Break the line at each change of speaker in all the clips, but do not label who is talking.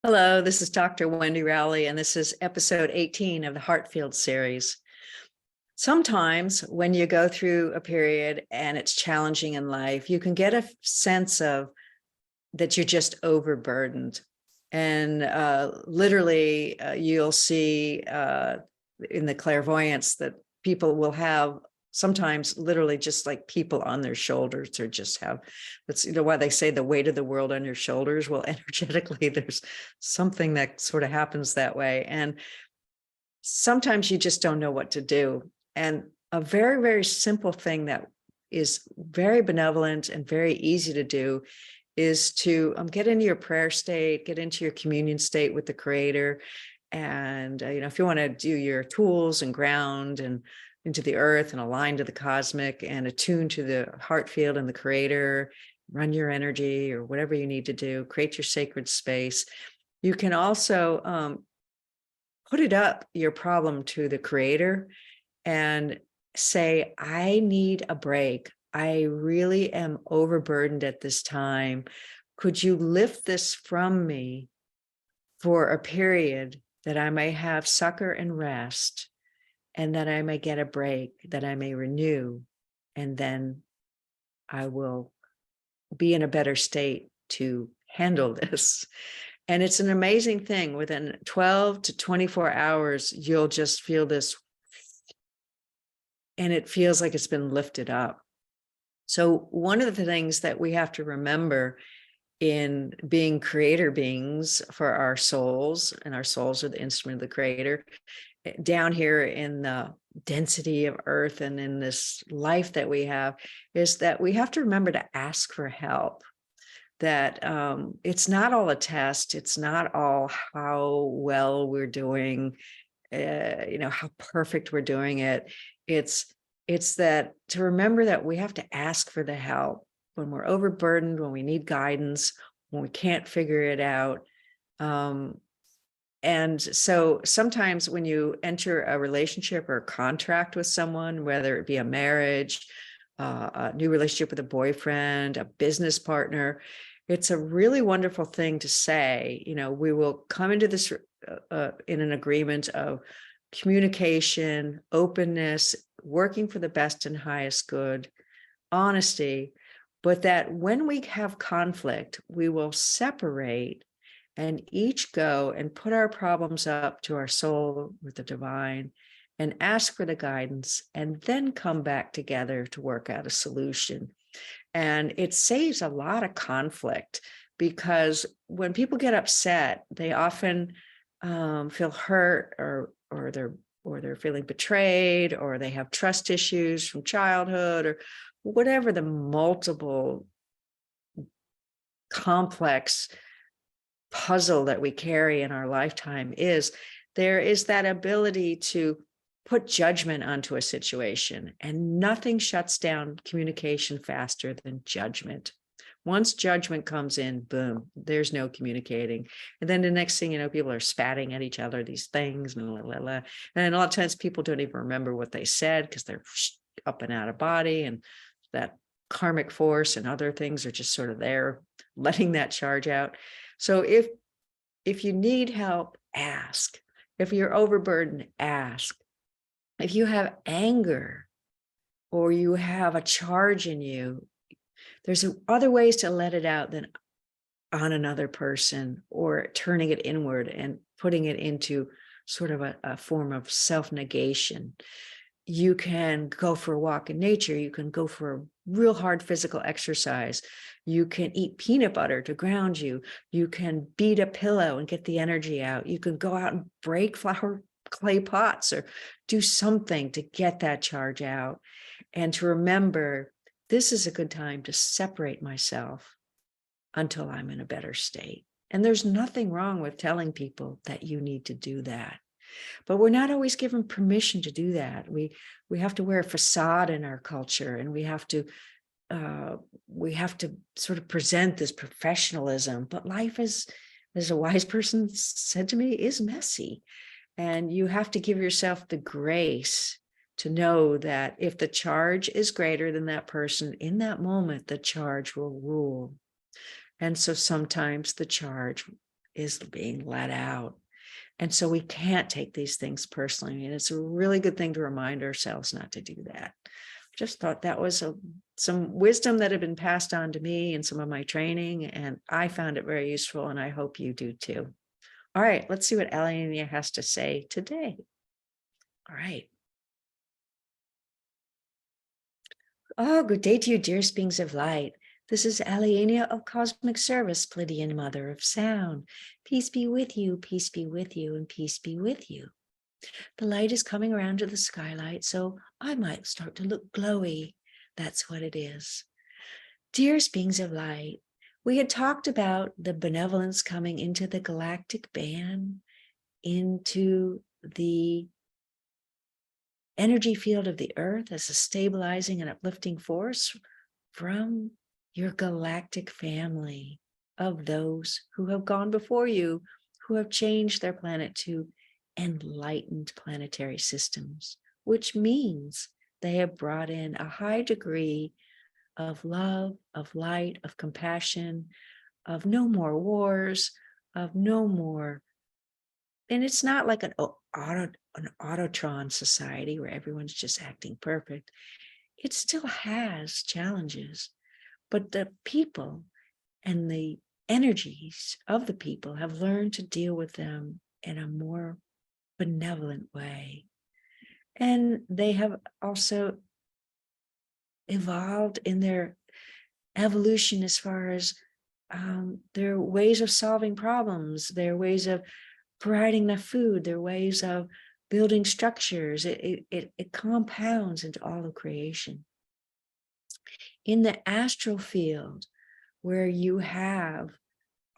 Hello, this is Dr. Wendy Rowley, and this is episode 18 of the Heartfield series. Sometimes when you go through a period and it's challenging in life, you can get a sense of that you're just overburdened. And literally, you'll see in the clairvoyance that people will have sometimes literally just like people on their shoulders, or just have, that's why they say the weight of the world on your shoulders. Well, energetically, there's something that sort of happens that way. And sometimes you just don't know what to do. And a very, very simple thing that is very benevolent and very easy to do is to get into your prayer state, get into your communion state with the Creator. And, if you want to do your tools and ground and into the earth and align to the cosmic and attune to the heart field and the Creator, run your energy or whatever you need to do, create your sacred space. You can also put it up, your problem, to the Creator and say, I need a break. I really am overburdened at this time. Could you lift this from me for a period that I may have succor and rest, and that I may get a break, that I may renew, and then I will be in a better state to handle this. And it's an amazing thing. Within 12 to 24 hours, you'll just feel this, and it feels like it's been lifted up. So one of the things that we have to remember in being creator beings for our souls, and our souls are the instrument of the Creator, down here in the density of earth and in this life that we have, is that we have to remember to ask for help. That it's not all a test. It's not all how well we're doing, how perfect we're doing it. It's that to remember that we have to ask for the help when we're overburdened, when we need guidance, when we can't figure it out. And so sometimes when you enter a relationship or a contract with someone, whether it be a marriage, a new relationship with a boyfriend, a business partner, it's a really wonderful thing to say. We will come into this in an agreement of communication, openness, working for the best and highest good, honesty, but that when we have conflict, we will separate and each go and put our problems up to our soul with the divine and ask for the guidance, and then come back together to work out a solution. And it saves a lot of conflict, because when people get upset, they often feel hurt, or they're feeling betrayed, or they have trust issues from childhood, or whatever the multiple complex puzzle that we carry in our lifetime is. There is that ability to put judgment onto a situation, and nothing shuts down communication faster than judgment. Once judgment comes in, boom, there's no communicating. And then the next thing you know, people are spatting at each other, these things, blah, blah, blah. And a lot of times people don't even remember what they said because they're up and out of body, and that karmic force and other things are just sort of there, letting that charge out. So if you need help, ask. If you're overburdened, ask. If you have anger or you have a charge in you, there's other ways to let it out than on another person, or turning it inward and putting it into sort of a form of self-negation. You can go for a walk in nature. You can go for a real hard physical exercise. You can eat peanut butter to ground you. You can beat a pillow and get the energy out. You can go out and break flower clay pots, or do something to get that charge out. And to remember, this is a good time to separate myself until I'm in a better state. And there's nothing wrong with telling people that you need to do that. But we're not always given permission to do that. We have to wear a facade in our culture, and we have to sort of present this professionalism. But life is, as a wise person said to me, is messy. And you have to give yourself the grace to know that if the charge is greater than that person, in that moment, the charge will rule. And so sometimes the charge is being let out. And so we can't take these things personally. And it's a really good thing to remind ourselves not to do that. Just thought that was some wisdom that had been passed on to me in some of my training, and I found it very useful, and I hope you do too. All right, let's see what Aliania has to say today. All right. Oh, good day to you, dearest beings of light. This is Aliania of Cosmic Service, Pleiadian Mother of Sound. Peace be with you, peace be with you, and peace be with you. The light is coming around to the skylight, so I might start to look glowy. That's what it is. Dearest beings of light, we had talked about the benevolence coming into the galactic band, into the energy field of the earth as a stabilizing and uplifting force from your galactic family of those who have gone before you, who have changed their planet to enlightened planetary systems, which means they have brought in a high degree of love, of light, of compassion, of no more wars, of no more. And it's not like an autotron society where everyone's just acting perfect. It still has challenges, but the people and the energies of the people have learned to deal with them in a more benevolent way. And they have also evolved in their evolution as far as their ways of solving problems, their ways of providing enough food, their ways of building structures. It compounds into all of creation. In the astral field, where you have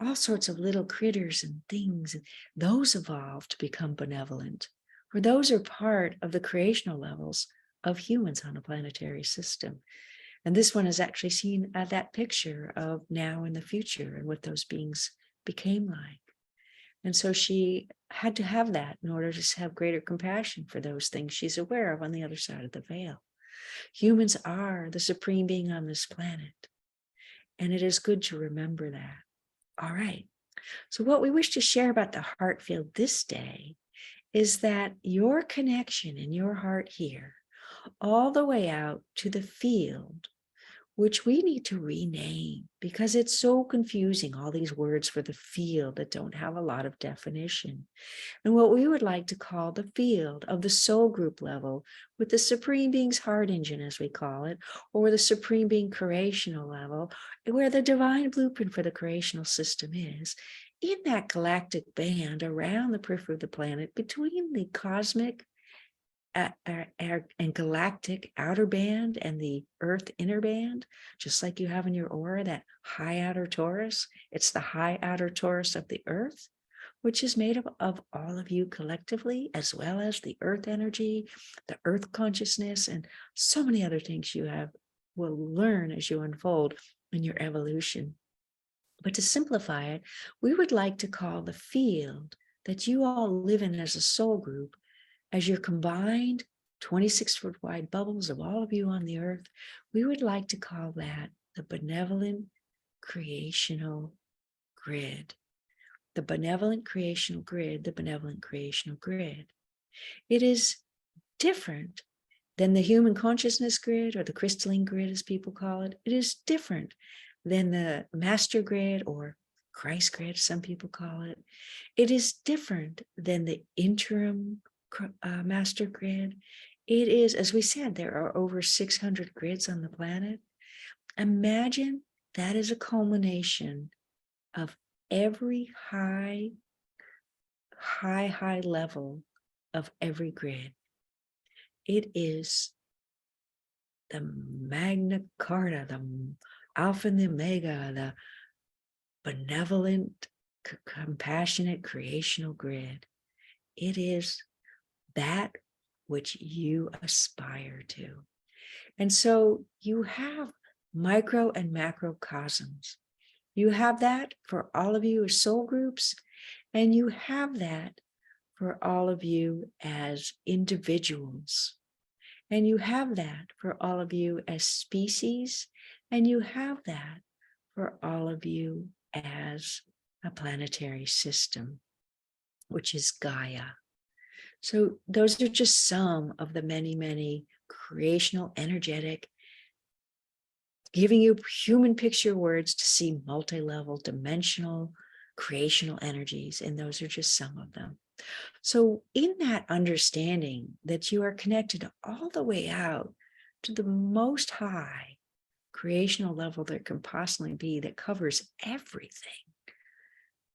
all sorts of little critters and things, and those evolve to become benevolent, for those are part of the creational levels of humans on a planetary system. And this one has actually seen that picture of now and the future and what those beings became like. And so she had to have that in order to have greater compassion for those things she's aware of on the other side of the veil. Humans are the supreme being on this planet. And it is good to remember that. All right. So what we wish to share about the heart field this day is that your connection in your heart here, all the way out to the field, which we need to rename because it's so confusing, all these words for the field that don't have a lot of definition. And what we would like to call the field of the soul group level with the Supreme Being's heart engine, as we call it, or the Supreme Being creational level, where the divine blueprint for the creational system is, in that galactic band around the periphery of the planet between the cosmic and galactic outer band and the earth inner band, just like you have in your aura, that high outer torus. It's the high outer torus of the earth, which is made of all of you collectively, as well as the earth energy, the earth consciousness, and so many other things you will learn as you unfold in your evolution. But to simplify it, we would like to call the field that you all live in as a soul group, as your combined 26-foot wide bubbles of all of you on the earth, we would like to call that the benevolent creational grid. The benevolent creational grid, the benevolent creational grid. It is different than the human consciousness grid or the crystalline grid, as people call it. It is different than the master grid or Christ grid, some people call it. It is different than the interim master grid. It is, as we said, there are over 600 grids on the planet. Imagine that is a culmination of every high level of every grid. It is the Magna Carta, the Alpha and the Omega, the benevolent, compassionate, creational grid. It is that which you aspire to. And so you have micro and macrocosms. You have that for all of you as soul groups, and you have that for all of you as individuals. And you have that for all of you as species, and you have that for all of you as a planetary system, which is Gaia. So those are just some of the many, many creational, energetic, giving you human picture words to see multi-level, dimensional, creational energies. And those are just some of them. So in that understanding that you are connected all the way out to the most high creational level there can possibly be, that covers everything,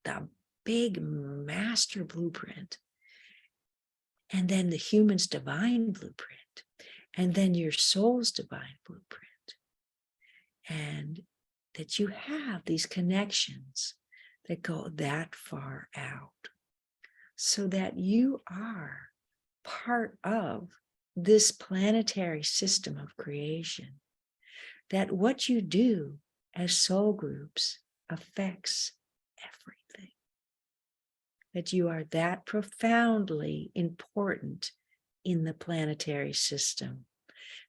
the big master blueprint, and then the human's divine blueprint, and then your soul's divine blueprint, and that you have these connections that go that far out, so that you are part of this planetary system of creation, that what you do as soul groups affects everything, that you are that profoundly important in the planetary system,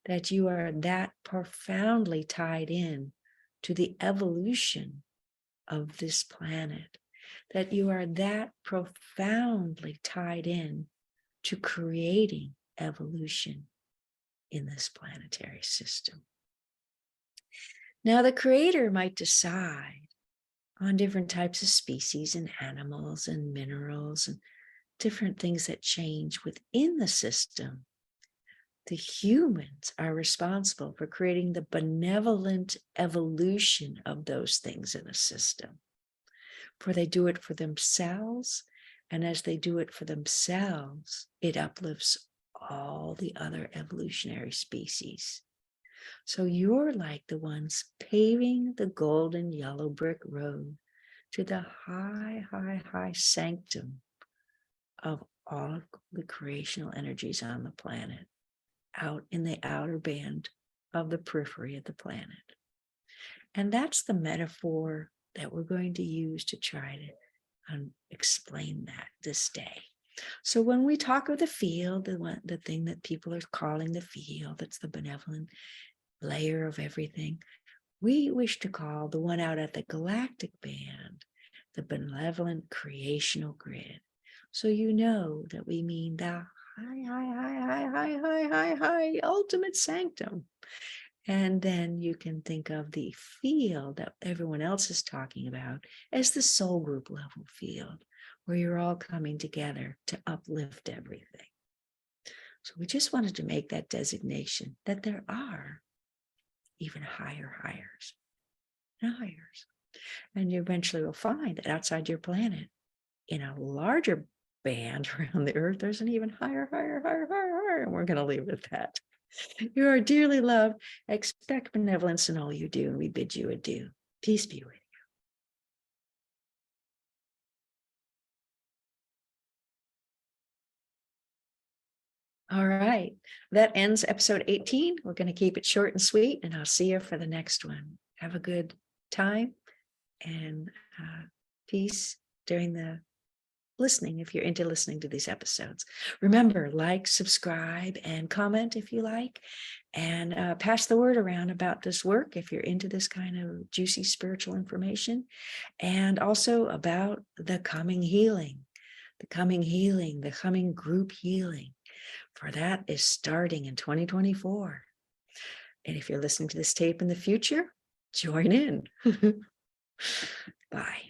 that you are that profoundly tied in to the evolution of this planet, that you are that profoundly tied in to creating evolution in this planetary system. Now, the creator might decide on different types of species and animals and minerals and different things that change within the system. The humans are responsible for creating the benevolent evolution of those things in the system, for they do it for themselves. And as they do it for themselves, it uplifts all the other evolutionary species. So you're like the ones paving the golden yellow brick road to the high, high, high sanctum of all of the creational energies on the planet, out in the outer band of the periphery of the planet. And that's the metaphor that we're going to use to try to explain that this day. So when we talk of the field, the thing that people are calling the field, that's the benevolent layer of everything, we wish to call the one out at the galactic band the benevolent creational grid. So you know that we mean the high ultimate sanctum. And then you can think of the field that everyone else is talking about as the soul group level field, where you're all coming together to uplift everything. So we just wanted to make that designation that there are even higher hires and hires. And you eventually will find that outside your planet, in a larger band around the earth, there's an even higher. And we're going to leave it at that. You are dearly loved. Expect benevolence in all you do, and we bid you adieu. Peace be with you. All right. That ends episode 18. We're going to keep it short and sweet, and I'll see you for the next one. Have a good time and peace during the listening, if you're into listening to these episodes. Remember, like, subscribe, and comment if you like, and pass the word around about this work if you're into this kind of juicy spiritual information, and also about the coming healing, the coming group healing, for that is starting in 2024. And if you're listening to this tape in the future, join in. Bye.